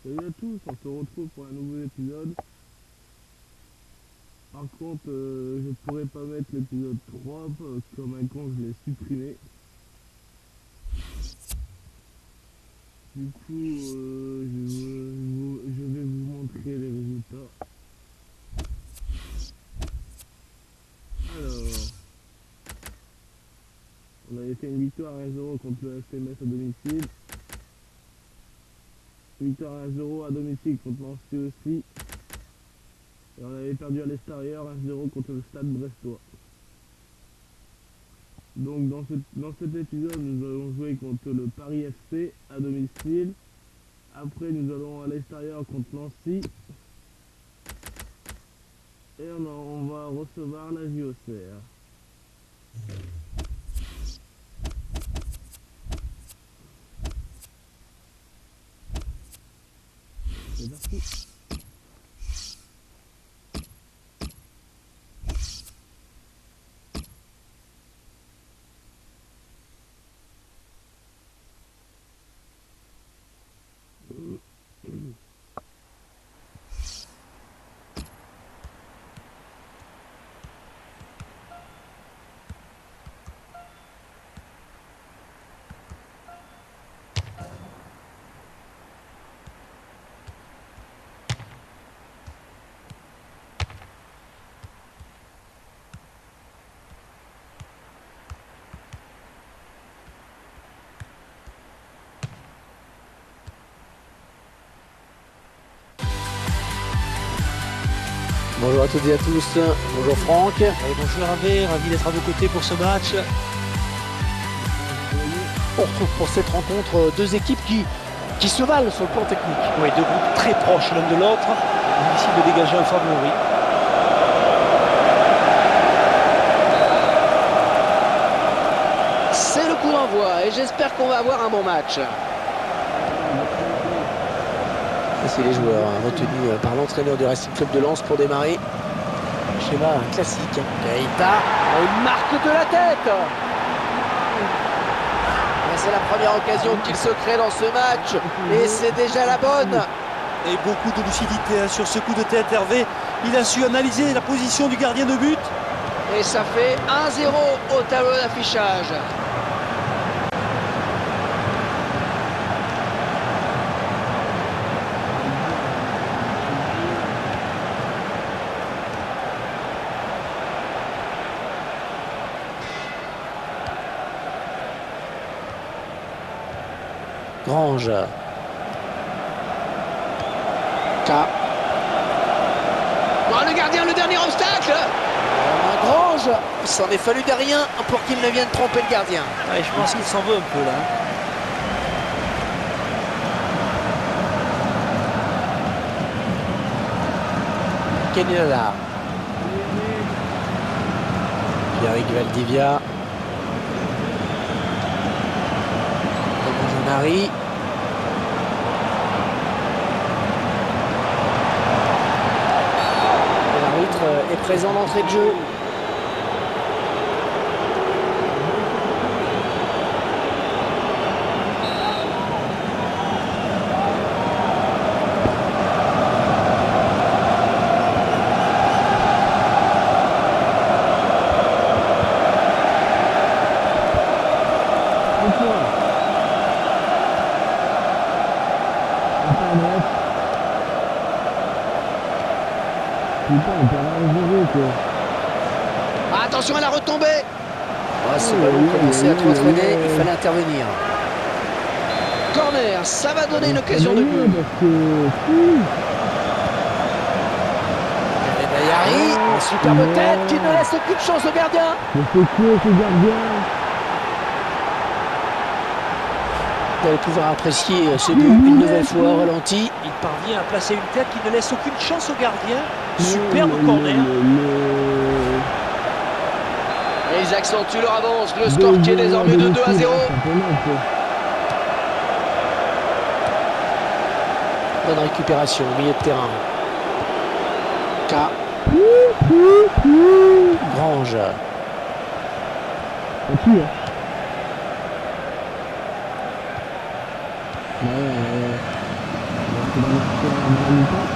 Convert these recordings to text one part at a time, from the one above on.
Salut à tous, on se retrouve pour un nouvel épisode. Par contre, je pourrais pas mettre l'épisode 3 comme un con, je l'ai supprimé. Du coup, je vais vous montrer les résultats. Alors, on avait fait une victoire 1-0 contre le FMS à domicile. Victoire 1-0 à domicile contre Nancy aussi. Et on avait perdu à l'extérieur 1-0 contre le Stade Brestois. Donc dans cet épisode, nous allons jouer contre le Paris FC à domicile. Après, nous allons à l'extérieur contre Nancy. Et on va recevoir la JOCR. C'est parti. Bonjour à toutes et à tous, bonjour Franck. Bonjour Hervé, ravi d'être à vos côtés pour ce match. On retrouve pour cette rencontre deux équipes qui se valent sur le plan technique. Oui, deux groupes très proches l'un de l'autre. Difficile de dégager un favori. C'est le coup d'envoi et j'espère qu'on va avoir un bon match. Voici les joueurs retenus par l'entraîneur du Racing Club de Lens pour démarrer. Schéma classique. Keita, une marque de la tête. C'est la première occasion qu'il se crée dans ce match et c'est déjà la bonne. Et beaucoup de lucidité sur ce coup de tête, Hervé. Il a su analyser la position du gardien de but. Et ça fait 1-0 au tableau d'affichage. Grange. K. Oh, le gardien, le dernier obstacle. Grange. Il s'en est fallu de rien pour qu'il ne vienne tromper le gardien. Ouais, je pense qu'il s'en veut un peu là. Kenela. Pierrick Valdivia. Marie. L'arbitre est présent d'entrée de jeu. Attention à la retombée. Ce ballon commençait à trop traîner, il fallait intervenir. Corner, ça va donner une occasion de but. Et Bayari, une superbe tête qui ne laisse aucune chance au gardien. Mais c'est quoi ce gardien? Vous allez pouvoir apprécier ce but une nouvelle fois au ralenti. Il parvient à placer une tête qui ne laisse aucune chance au gardien. Superbe corner. Et ils accentuent leur avance, le score qui est désormais de 2-0. Bonne récupération au milieu de terrain. K. Grange. c'est dans la mi-temps.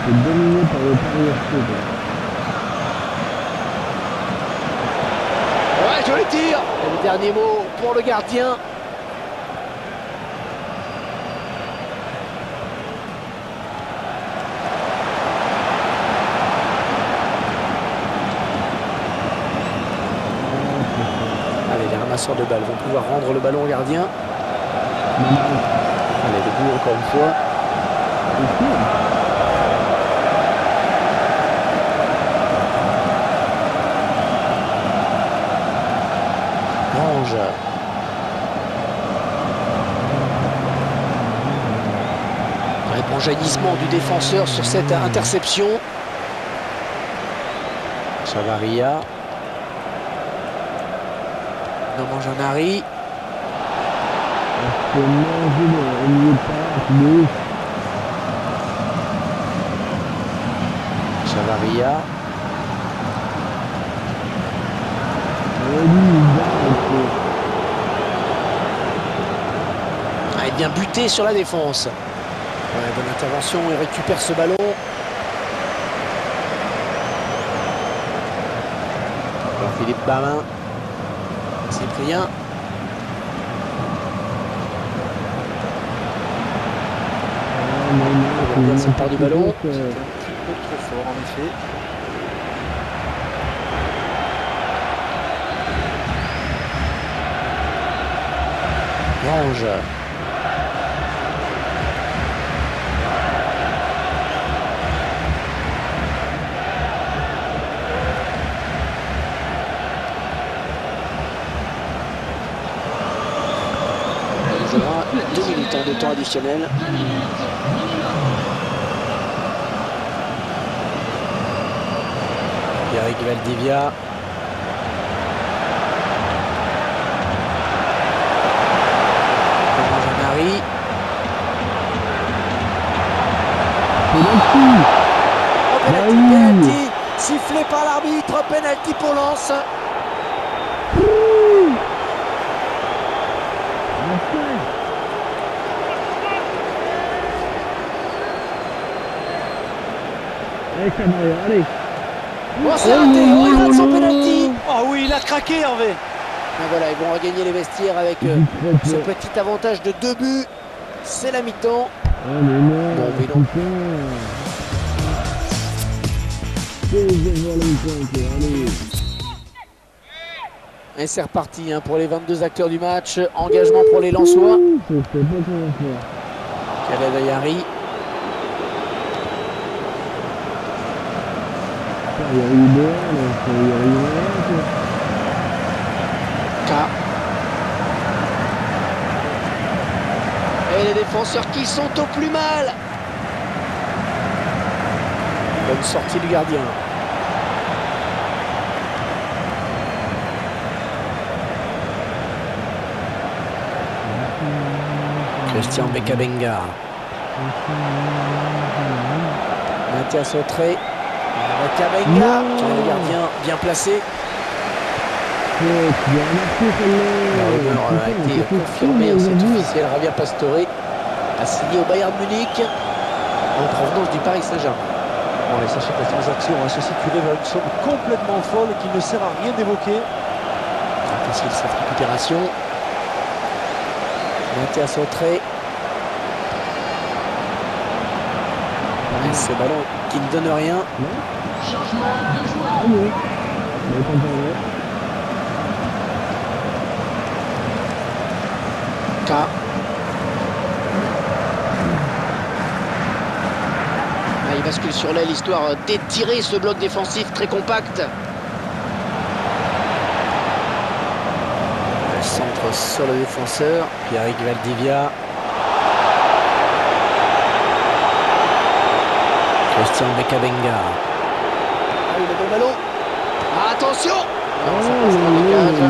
C'est dominé par le Paris FC. Ouais, joli tir. Et le dernier mot pour le gardien. Allez, les ramasseurs de balles vont pouvoir rendre le ballon au gardien. Allez, debout encore une fois. Grange. Un bon jaillissement du défenseur sur cette interception. Chavaria. Nomanjanari. C'est mangé au milieu de terrain, de ouf. Chavaria. Ah, il est bien buté sur la défense. Ouais, bonne intervention, il récupère ce ballon. Alors Philippe Bamin. Cyprien. Il bien s'empare du ballon. Un petit peu trop fort en effet. Grange. Il jouera 2 minutes de temps additionnel. Eric Valdivia. Janari. Penalty, sifflé par l'arbitre, penalty pour Lens. Allez, Camaria, allez. Oh, c'est raté, on rate son penalty. Ah oui, il a craqué Hervé. Et voilà, ils vont regagner les vestiaires avec ce petit avantage de 2 buts. C'est la mi-temps. Oh mais non, Bon, mais non. putain. C'est devant le mi-temps, allez. Et c'est reparti hein, pour les 22 acteurs du match. Engagement pour les Lensois. Je sais pas comment faire. Khaled Ayari. Il y a eu deux, il y a eu un. K. Et les défenseurs qui sont au plus mal. Bonne sortie du gardien. Christian Bekabenga. Mathias Autré. Bekabenga. Le gardien bien placé. La rumeur a été confirmée, c'est officiel. Javier Pastore a signé au Bayern Munich en provenance du Paris Saint-Germain. Bon, allez, sachez que la transaction va se situer vers une somme complètement folle qui ne sert à rien d'évoquer. Facile cette récupération. Mathias Autré. Et ce ballon qui ne donne rien. K. Il bascule sur l'aile, histoire d'étirer ce bloc défensif très compact. Le centre sur le défenseur. Pierrick Valdivia. Christian Bekabenga. Ah, il a le ballon. Ah, attention. Ça passe dans le cage.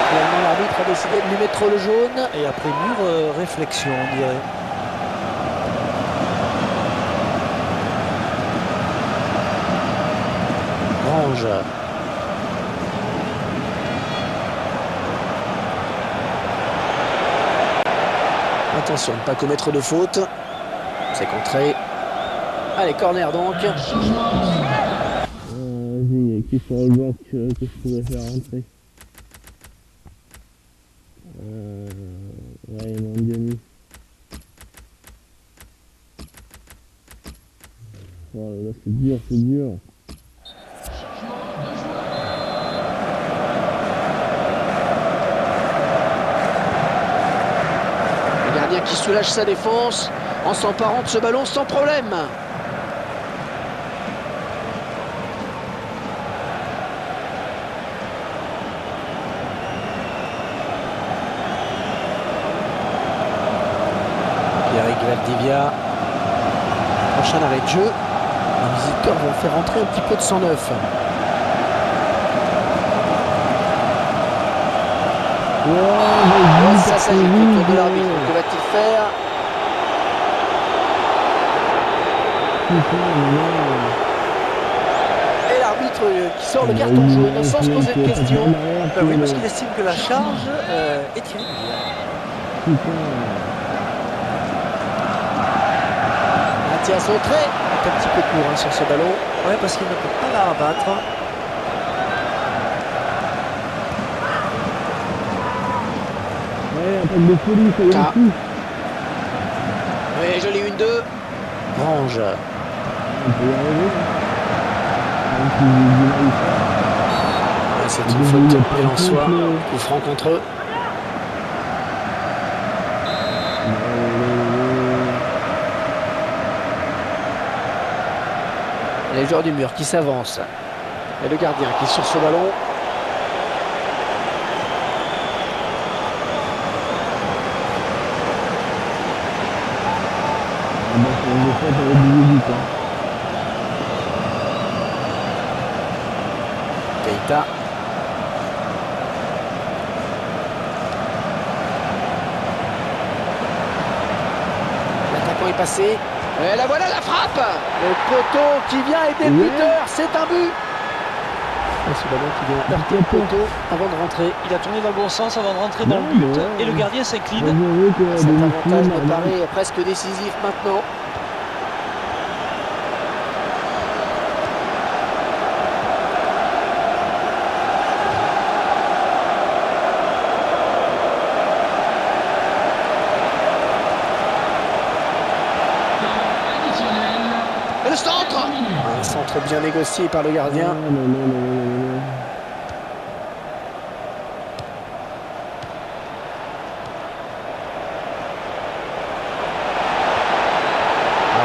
Finalement, l'arbitre a décidé de lui mettre le jaune. Et après mûre réflexion, on dirait. Grange. attention, ne pas commettre de faute. C'est contré. Allez, corner donc. Vas-y, qui sur le banc que je pourrais faire rentrer. Ouais, Mandiani. Oh là, c'est dur, c'est dur. Le gardien qui soulage sa défense en s'emparant de ce ballon sans problème. Pierre Valdivia. Prochain arrêt de jeu. Les visiteurs vont faire entrer un petit peu de 109. Ça s'agit du tour de l'arbitre. Que va-t-il faire? Et l'arbitre qui sort le carton jaune sans se poser de questions. Oui, parce qu'il estime que la charge est irrégulière. Mathias Autré, un petit peu court sur ce ballon. Oui, parce qu'il ne peut pas la rabattre. Ouais, attaque de folie, ça y est aussi. Oui, joli 1-2. Grange. On peut y arriver. C'est une faute et en soi. Coup franc contre eux. Les joueurs du mur qui s'avancent. Et le gardien qui est sur ce ballon. Keita. L'attaquant est passé. Et la voilà la frappe. Le poteau qui vient aider le buteur. C'est un but. Et ce ballon qui vient heurter le poteau avant de rentrer. Il a tourné dans le bon sens avant de rentrer dans le but. Et le gardien s'incline. Cet avantage me paraît presque décisif maintenant. Et le centre. Un centre bien négocié par le gardien.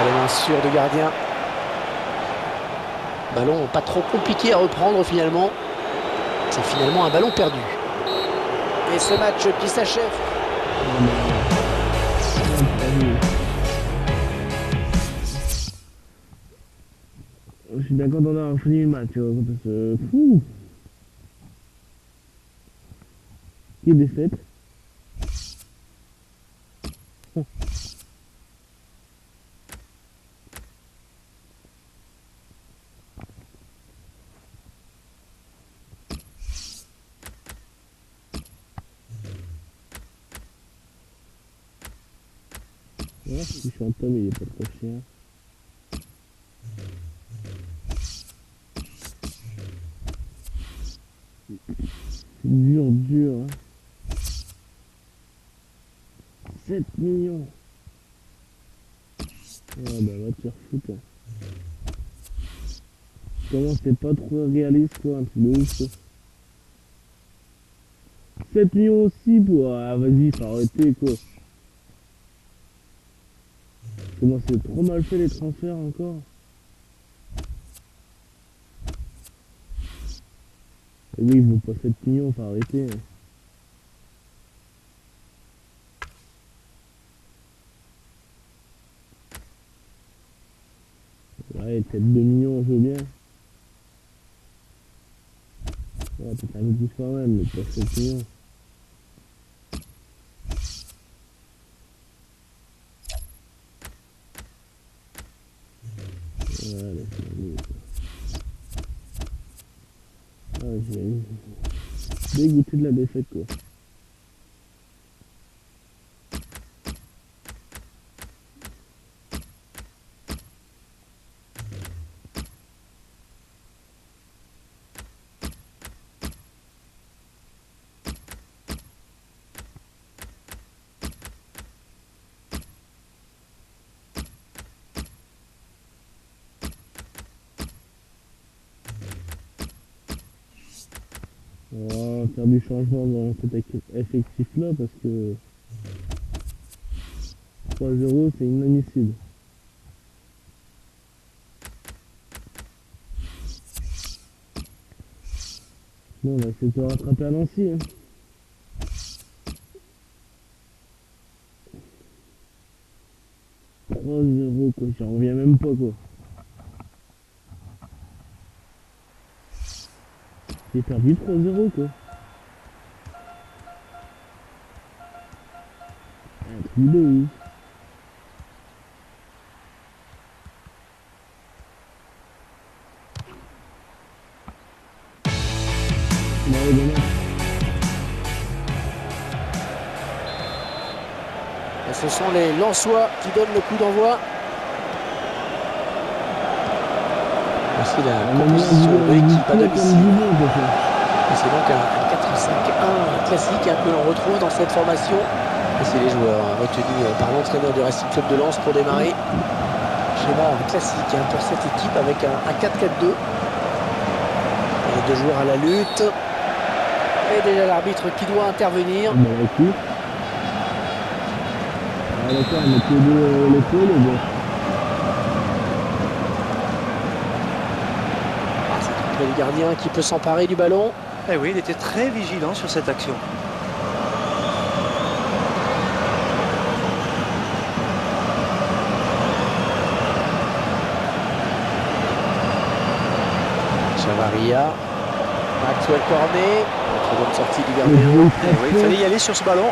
Les mains sûres de gardien. Ballon pas trop compliqué à reprendre finalement. C'est finalement un ballon perdu. Et ce match qui s'achève. Je suis bien content d'avoir fini le match, parce que fou. Qui est défaite. Ouais, si je suis en tome, il est pas trop cher. C'est dur, hein. 7 millions. Ah bah va te faire foutre. Hein. Comment c'est pas trop réaliste quoi, un truc de ouf quoi. 7 millions aussi pour... Ah vas-y, faut arrêter quoi. Comment c'est trop mal fait les transferts encore. Et oui, il vaut pas 7 millions, faut arrêter. Hein. Ouais, peut-être 2 millions, je veux bien. Ouais, peut-être un peu plus quand même, mais pas 7 millions. Allez, c'est mieux, quoi. Ah, j'ai dégoûté de la défaite, quoi. On va faire du changement dans cet effectif-là parce que 3-0 c'est inadmissible. Bon, on va essayer de se rattraper à Nancy. Hein. « 3-0 quoi, j'en reviens même pas quoi. J'ai perdu 3-0 quoi. Un truc de ouf. Bon, allez, bon match. Et ce sont les Lensois qui donnent le coup d'envoi. Voici la composition de l'équipe à domicile. Et c'est donc un 4-5-1 classique que l'on retrouve dans cette formation. Et c'est les joueurs retenus par l'entraîneur du Racing Club de Lens pour démarrer. Schéma classique pour cette équipe avec un 4-4-2. Et 2 joueurs à la lutte. Et déjà l'arbitre qui doit intervenir. Ah d'accord, on met que l'épaule ou bon. C'est le gardien qui peut s'emparer du ballon. Eh oui, il était très vigilant sur cette action. Chavaria. Maxwell Cornet. Très bonne sortie du gardien. Eh oui, il fallait y aller sur ce ballon.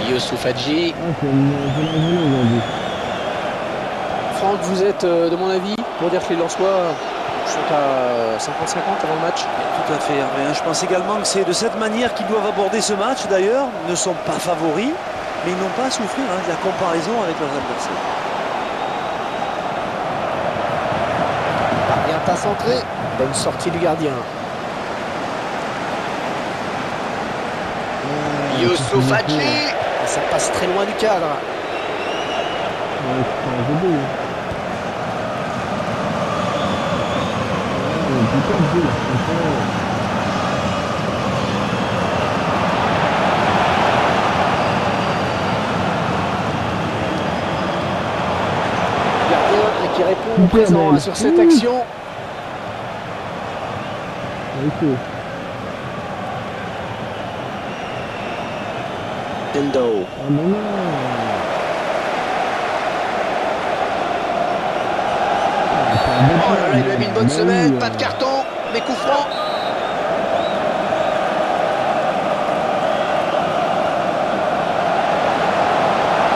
Youssouf Hadji. Ah, c'est une aujourd'hui. Franck, vous êtes de mon avis pour dire que les Lensois sont à 50-50 avant le match? Tout à fait, Hervé. Je pense également que c'est de cette manière qu'ils doivent aborder ce match. D'ailleurs, ils ne sont pas favoris, mais ils n'ont pas à souffrir de la comparaison avec leurs adversaires. Parvient à centrer. Bonne sortie du gardien. Youssouf Hadji. Et ça passe très loin du cadre. Ouais, c'est un jeu. Gardien qui répond présent sur cette action. Ok. Endo. Ah non, non. Oh là là, il lui a mis une bonne semaine, pas de carton, mais coup franc.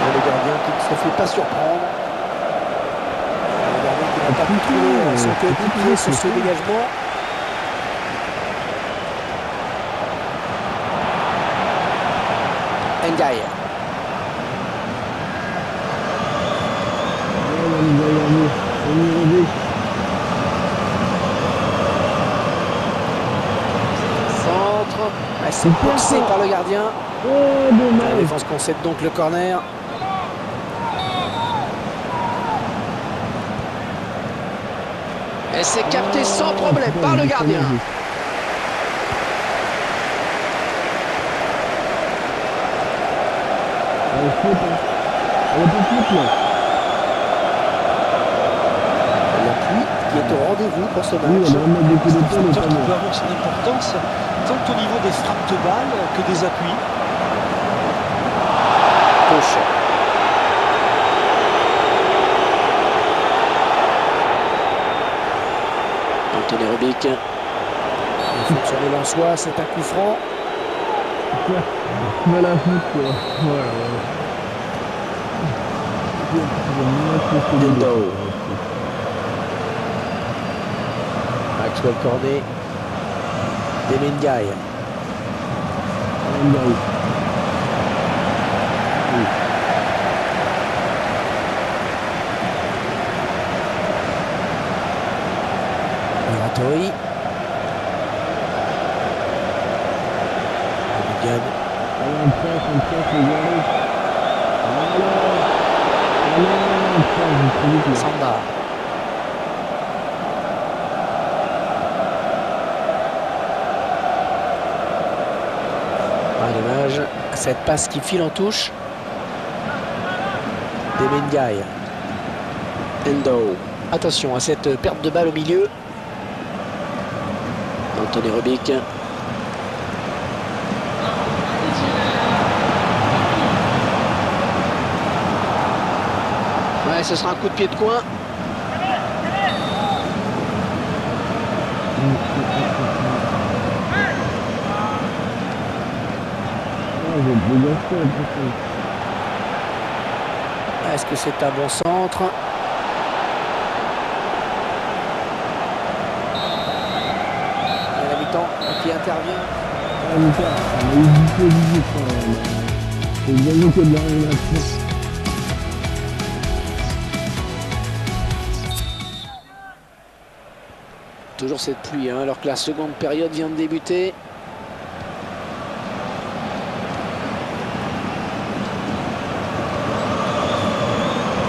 Et le gardien qui ne se fait pas surprendre. Le gardien qui n'a pas pu trouver son coéquipier sur ce dégagement. Ndiaye. Centre. C'est poussé par le gardien. La défense concède donc le corner. Et c'est capté sans problème par le gardien. L'appui qui est au rendez-vous pour ce match. C'est un facteur qui peut avoir son importance, tant au niveau des frappes de balles que des appuis. Gauche. Anthony Rubik. Il faut sur le Lensois, c'est un coup franc. Tu vas la foutre quoi. Voilà. Endo. Maxwell Cornet. Ndiaye. Muratori. Samba. dommage. Cette passe qui file en touche. Demendiaï. Endo. Attention à cette perte de balle au milieu. Anthony Rubik. Ouais, ce sera un coup de pied de coin. Est-ce que c'est un bon centre? Et la mi-temps qui intervient. Toujours cette pluie, hein, alors que la seconde période vient de débuter.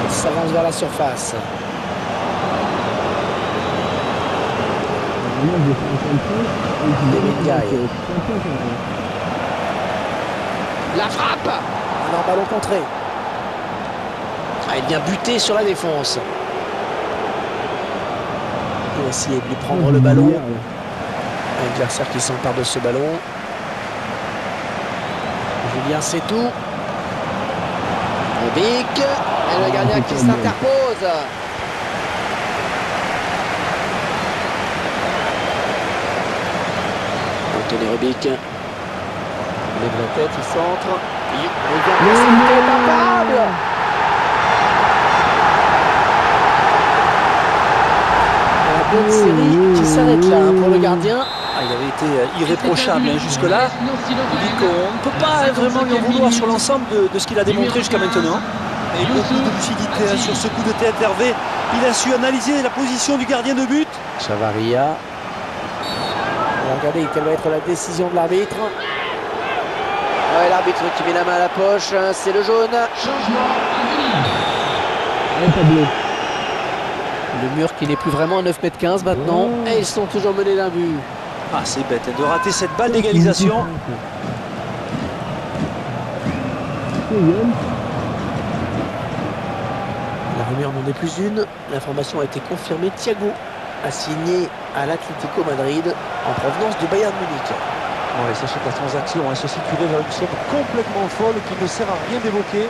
Il s'avance vers la surface. La frappe. Alors ballon contré. Ah, il vient buter sur la défense. Il va essayer de lui prendre le ballon. L'adversaire qui s'empare de ce ballon. Julien Sétou. Rubik. Et le gardien qui s'interpose. Anthony Rubik. Il lève la tête, il centre. Le gardien est incapable. La série qui s'arrête là pour le gardien. Ah, il avait été irréprochable jusque-là. Il dit qu'on ne peut pas vraiment lui en vouloir sur l'ensemble de ce qu'il a démontré jusqu'à maintenant. Et beaucoup de lucidité sur ce coup de tête. Hervé, il a su analyser la position du gardien de but. Chavaria. On va regarder quelle va être la décision de l'arbitre. Ouais, l'arbitre qui met la main à la poche, c'est le jaune. Le mur qui n'est plus vraiment à 9,15 m maintenant. Et ils sont toujours menés d'un but. Ah, c'est bête de rater cette balle d'égalisation. La rumeur n'en est plus une. L'information a été confirmée. Thiago a signé à l'Atlético Madrid en provenance du Bayern Munich. Ouais, sachez que la transaction se situerait vers une somme complètement folle qui ne sert à rien d'évoquer.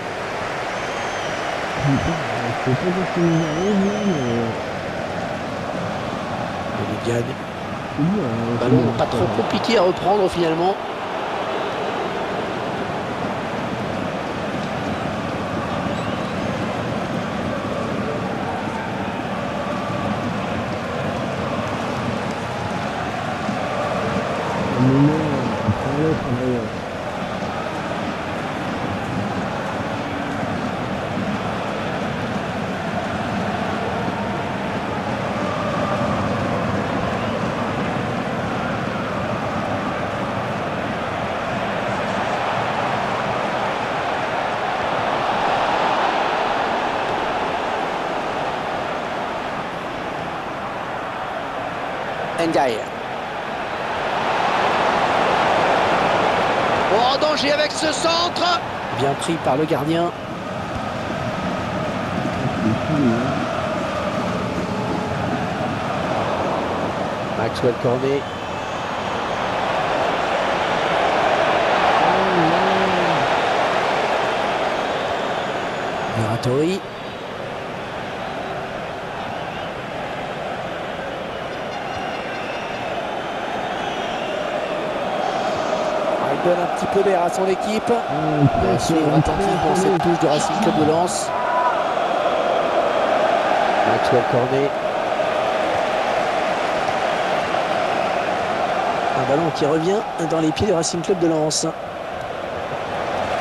Il gagne. Ballon pas trop compliqué à reprendre finalement. Ndiaye. Oh, en danger avec ce centre. Bien pris par le gardien. Maxwell Cornet. Muratori. Il donne un petit peu d'air à son équipe. Bien sûr, attentivement cette touche de Racing Club de Lens. Maxwell Cornet. Un ballon qui revient dans les pieds du Racing Club de Lens.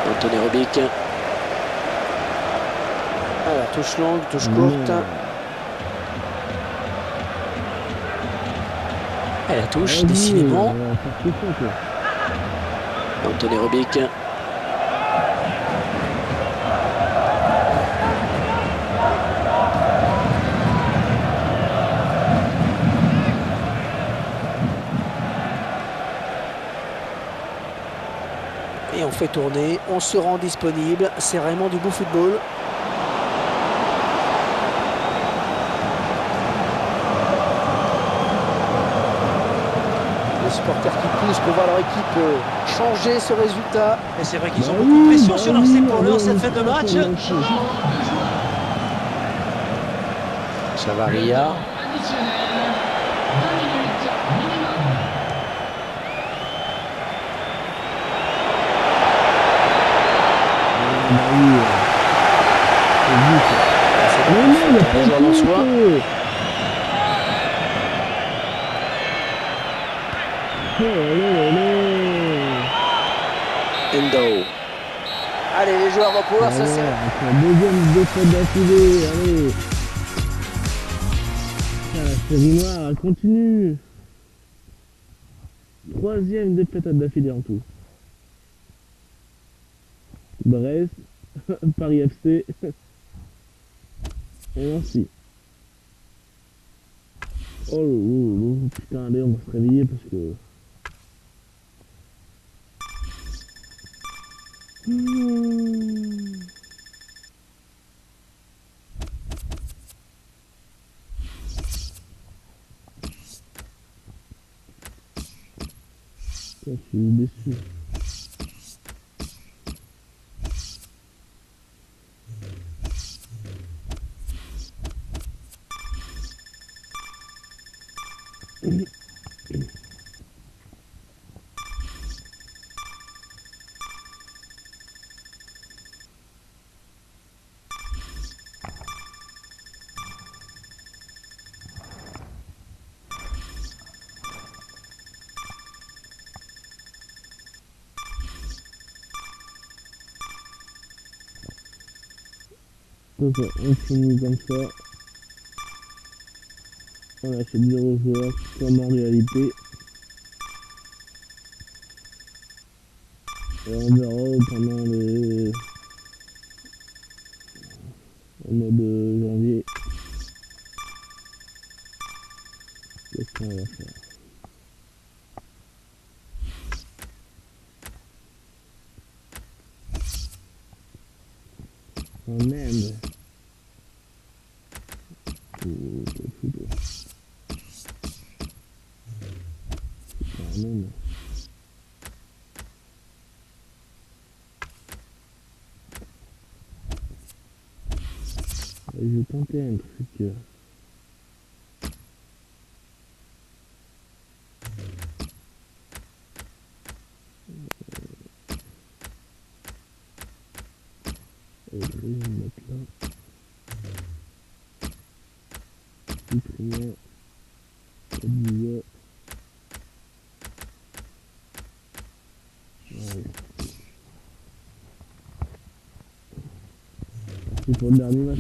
Anthony Rubik. Alors, touche longue, touche courte. Et la touche, décidément. Anthony Rubik. fait tourner, on se rend disponible, c'est vraiment du beau football. Les supporters qui poussent pour voir leur équipe changer ce résultat. Et c'est vrai qu'ils ont beaucoup de pression sur leurs épaules en cette fin de match. Chavaria. Endo. Allez, les joueurs vont pouvoir se serrer. Deuxième défaite d'affilée, allez. La série noire, elle continue. Troisième défaite d'affilée en tout. Brest, Paris FC et Nancy. Oh là, putain, allez, on va se réveiller parce que... Je suis déçu. Donc on finit comme ça. On achète 0 joueurs comme en réalité. Et on verra pendant les... au mois de janvier. Qu'est-ce qu'on va faire? Oh merde. Je vais tenter un truc. Je vais le mettre là. Supprimer. Oublier. Ouais. C'est pour le dernier match.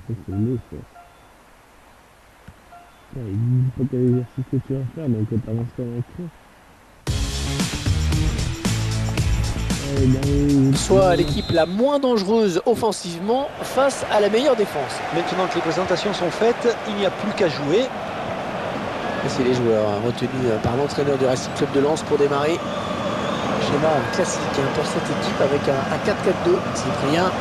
Ça c'est laid ça. Il dit pas quel exercice que tu vas faire, donc t'avances pas dans le coup. Soit l'équipe la moins dangereuse offensivement face à la meilleure défense. Maintenant que les présentations sont faites, il n'y a plus qu'à jouer. Et c'est les joueurs retenus par l'entraîneur du Racing Club de Lens pour démarrer. Schéma classique pour cette équipe avec un 4-4-2. Cyprien.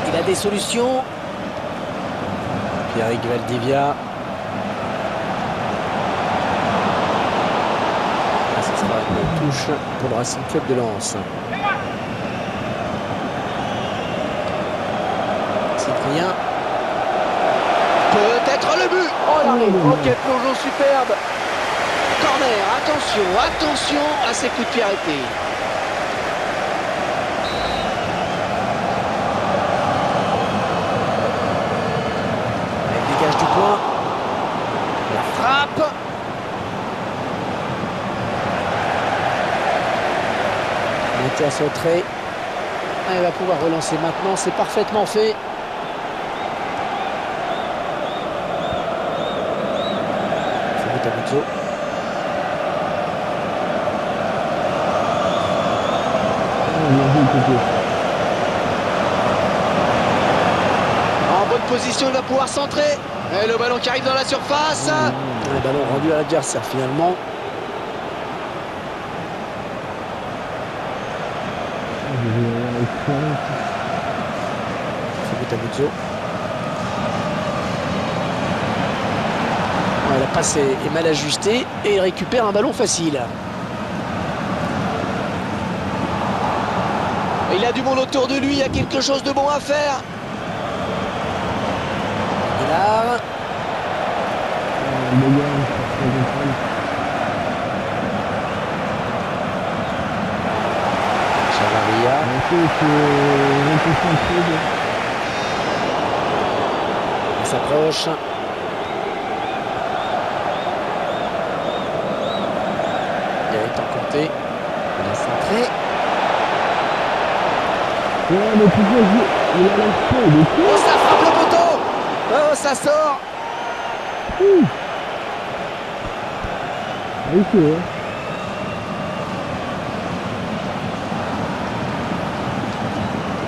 Il a des solutions. Pierre-Eric Valdivia. Ce sera une touche pour le Racing Club de Lens. Cyprien. Peut-être le but. Oh l'arrêt. Oh quel plongeon superbe. Corner. Attention à ces coups de pied arrêtés. Du point, la frappe. Il était à son trait. Elle va pouvoir relancer maintenant, c'est parfaitement fait. Tamuzzo. En bonne position, il va pouvoir centrer. Et le ballon qui arrive dans la surface. Le ballon rendu à l'adversaire finalement. Tamuzzo. La passe est mal ajustée et il récupère un ballon facile. Il a du monde autour de lui, il y a quelque chose de bon à faire. Aguilar. Chavaria. Il s'approche. Gaëtan Conté. Il a centré. Oh, ça frappe le poteau. Oh, ça sort.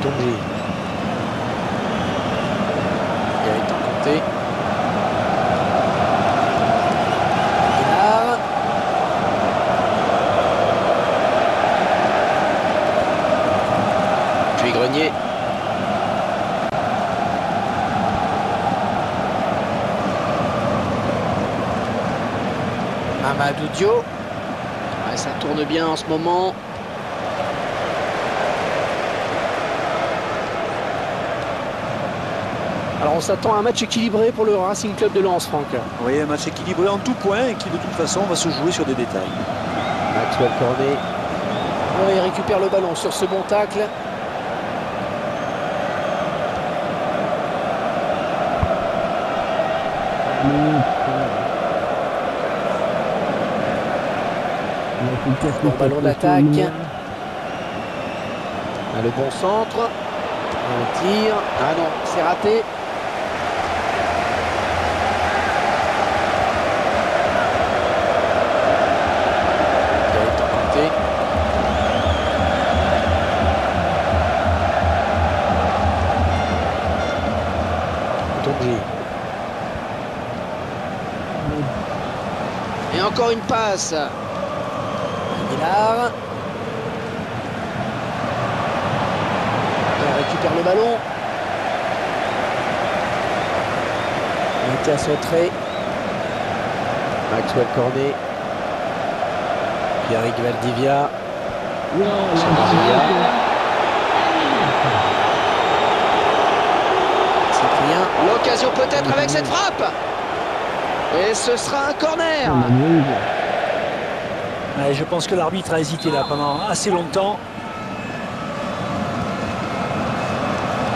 Tongi. Gaëtan Conté. Aguilar. Puis Grenier. Mamadou Diop. Ouais, ça tourne bien en ce moment. Alors on s'attend à un match équilibré pour le Racing Club de Lens, Franck. Oui, un match équilibré en tout point et qui de toute façon va se jouer sur des détails. Maxwell Cornet. Oh, il récupère le ballon sur ce bon tacle. Bon ballon d'attaque. Le bon centre. Un tir. Ah non, c'est raté. Gaëtan Conté. Tongi. Et encore une passe. Aguilar. Il récupère le ballon. Il était à centrer. Maxwell Cornet. Pierrick Valdivia. Cyprien. L'occasion peut-être avec cette frappe. Et ce sera un corner. Ouais, je pense que l'arbitre a hésité là pendant assez longtemps.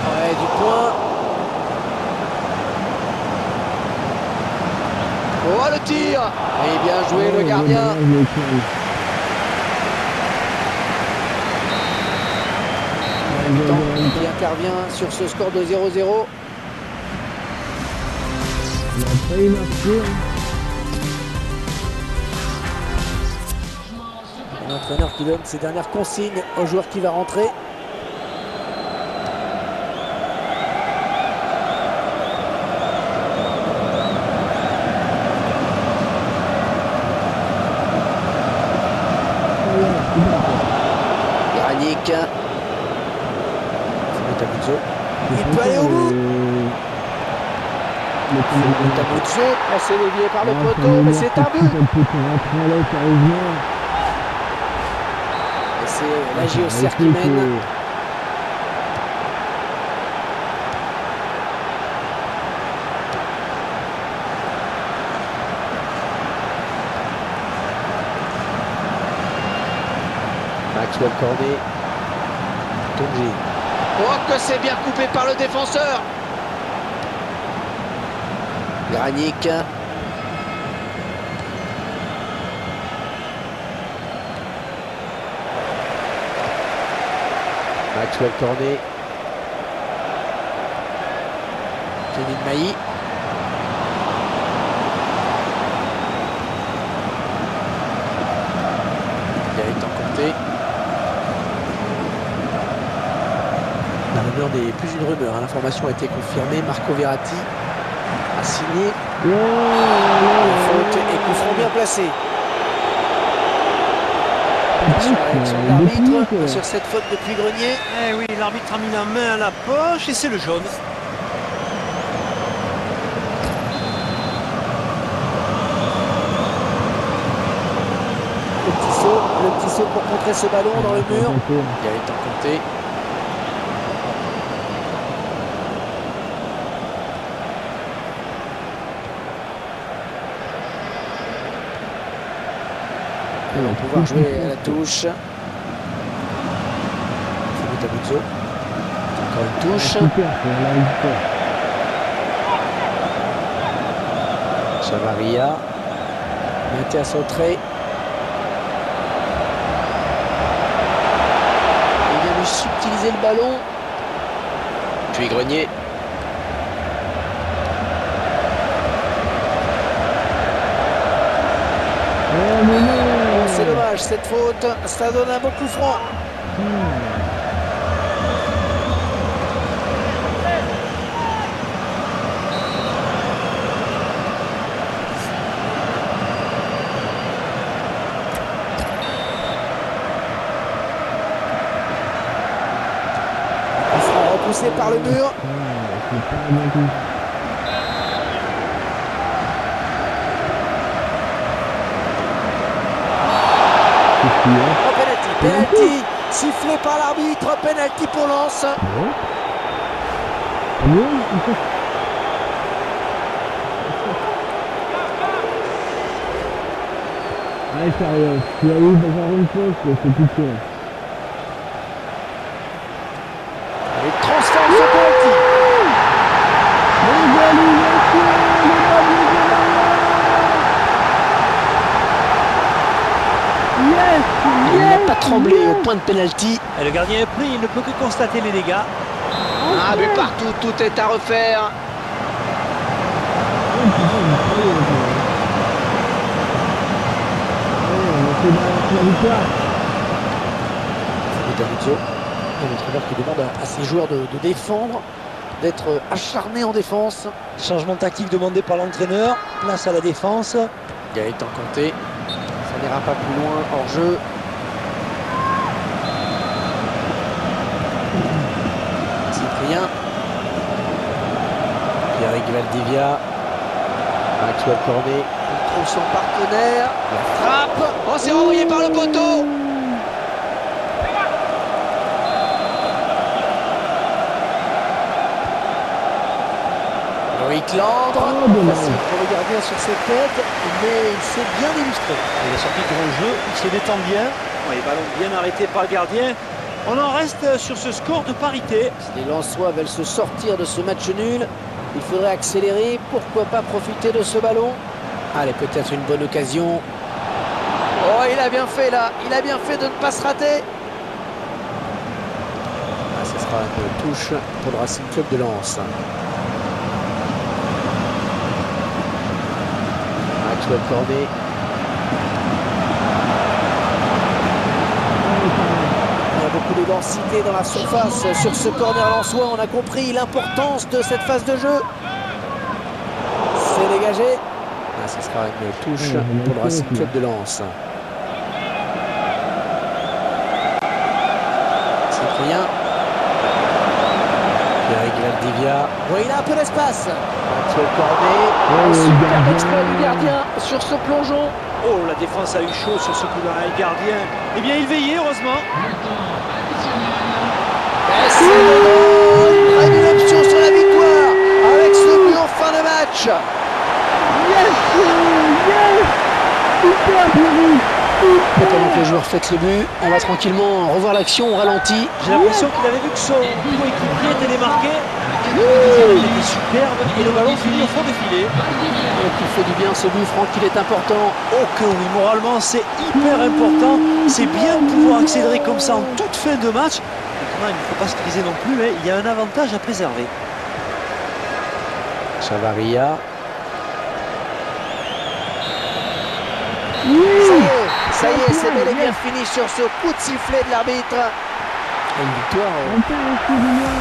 Ouais, du point. Oh, le tir. Et bien joué le gardien. Qui intervient sur ce score de 0-0. L'entraîneur qui donne ses dernières consignes au joueur qui va rentrer. Granic. Tamuzzo. Il peut aller au bout. Tamuzzo, passé dévié par le poteau, mais c'est un but. C'est la JOCR qui mène. Maxwell Cornet. Tongi. Oh, que c'est bien coupé par le défenseur. Granic. Maxwell Cornet. Kevin Mailly. rumeur n'est plus une rumeur, hein. L'information a été confirmée. Marco Verratti a signé. Faute et coup franc bien placé. Sur la réaction de l'arbitre sur cette faute depuis Grenier. Eh oui, l'arbitre a mis la main à la poche et c'est le jaune. Le petit saut pour contrer ce ballon dans le mur. Gaëtan Conté. Ils vont pouvoir jouer à la touche. Philippe Abuzzo. Encore une touche. Chavaria. Mathia Sautré. Il vient de subtiliser le ballon. Puis Grenier. C'est dommage cette faute, ça donne un bon coup franc. Coup franc repoussé par le mur. Oh, penalty, sifflé par l'arbitre, penalty pour Lens. Allez, sérieux, tu as eu dans une poste, c'est tout sûr. Il transforme ce penalty. Il n'a pas tremblé au point de penalty. Et le gardien est pris, il ne peut que constater les dégâts. Un but partout, tout est à refaire. C'est Abuzzo, l'entraîneur qui demande à ses joueurs de défendre, d'être acharnés en défense. Changement tactique demandé par l'entraîneur. Place à la défense. Gaëtan Conté. Ça n'ira pas plus loin hors jeu. Cyprien. Pierrick Valdivia. Maxwell Cornet. Il trouve son partenaire. La frappe. Oh, c'est renvoyé par le poteau. Loïc Landre. Facile pour le gardien sur cette tête, mais il s'est bien illustré. Il est sorti de grand jeu, il se détend bien. Oui, ballon bien arrêté par le gardien. On en reste sur ce score de parité. Si les Lensois veulent se sortir de ce match nul, il faudrait accélérer. Pourquoi pas profiter de ce ballon? Allez, peut-être une bonne occasion. Oh, il a bien fait là. Il a bien fait de ne pas se rater. Ah, ce sera une touche pour le Racing Club de Lens. Maxwell Cornet. Il y a beaucoup de densité dans la surface sur ce corner lensois. On a compris l'importance de cette phase de jeu. C'est dégagé. Ah, ce sera une touche pour le Racing Club de Lens. Cyprien. Pierrick Valdivia. Oui, il a un peu d'espace. Maxwell Cornet. Super exploit du gardien sur ce plongeon. Oh, la défense a eu chaud sur ce coup-là. Le gardien, eh bien, il veillait, heureusement. Et c'est le goal. Une option sur la victoire avec ce but en fin de match. Pendant que les joueurs fêtent le but, on va tranquillement revoir l'action, on ralentit. J'ai l'impression qu'il avait vu que son coéquipier était démarqué. Il était superbe et le ballon finit au fond des filets. Donc il fait du bien ce but, Franck, il est important. Oh que oui, moralement c'est hyper important. C'est bien de pouvoir accélérer comme ça en toute fin de match. Maintenant, il ne faut pas se criser non plus, mais il y a un avantage à préserver. Chavaria. Ça y est, c'est bel et bien fini sur ce coup de sifflet de l'arbitre. Une victoire. Encore un coup de main,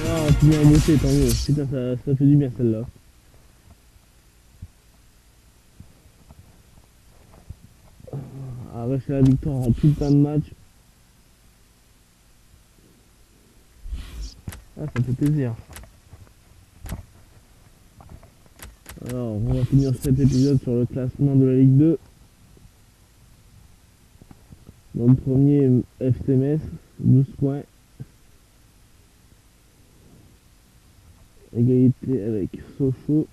ah, tu viens à bosser, tant mieux. Putain, ça fait du bien celle-là. Arracher la victoire en putain de match. Ah, ça fait plaisir. Alors, on va finir cet épisode sur le classement de la Ligue 2. Dans le premier, FC Metz, 12 points. Égalité avec Sochaux.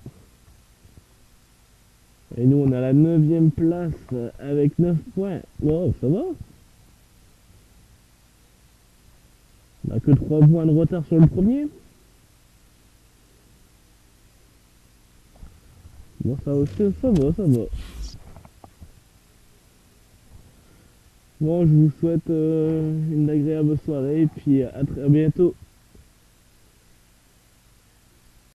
Et nous, on a la 9ème place avec 9 points. Oh, ça va. On n'a que 3 points de retard sur le premier. Bon, ça va. Bon, je vous souhaite une agréable soirée et puis à très bientôt.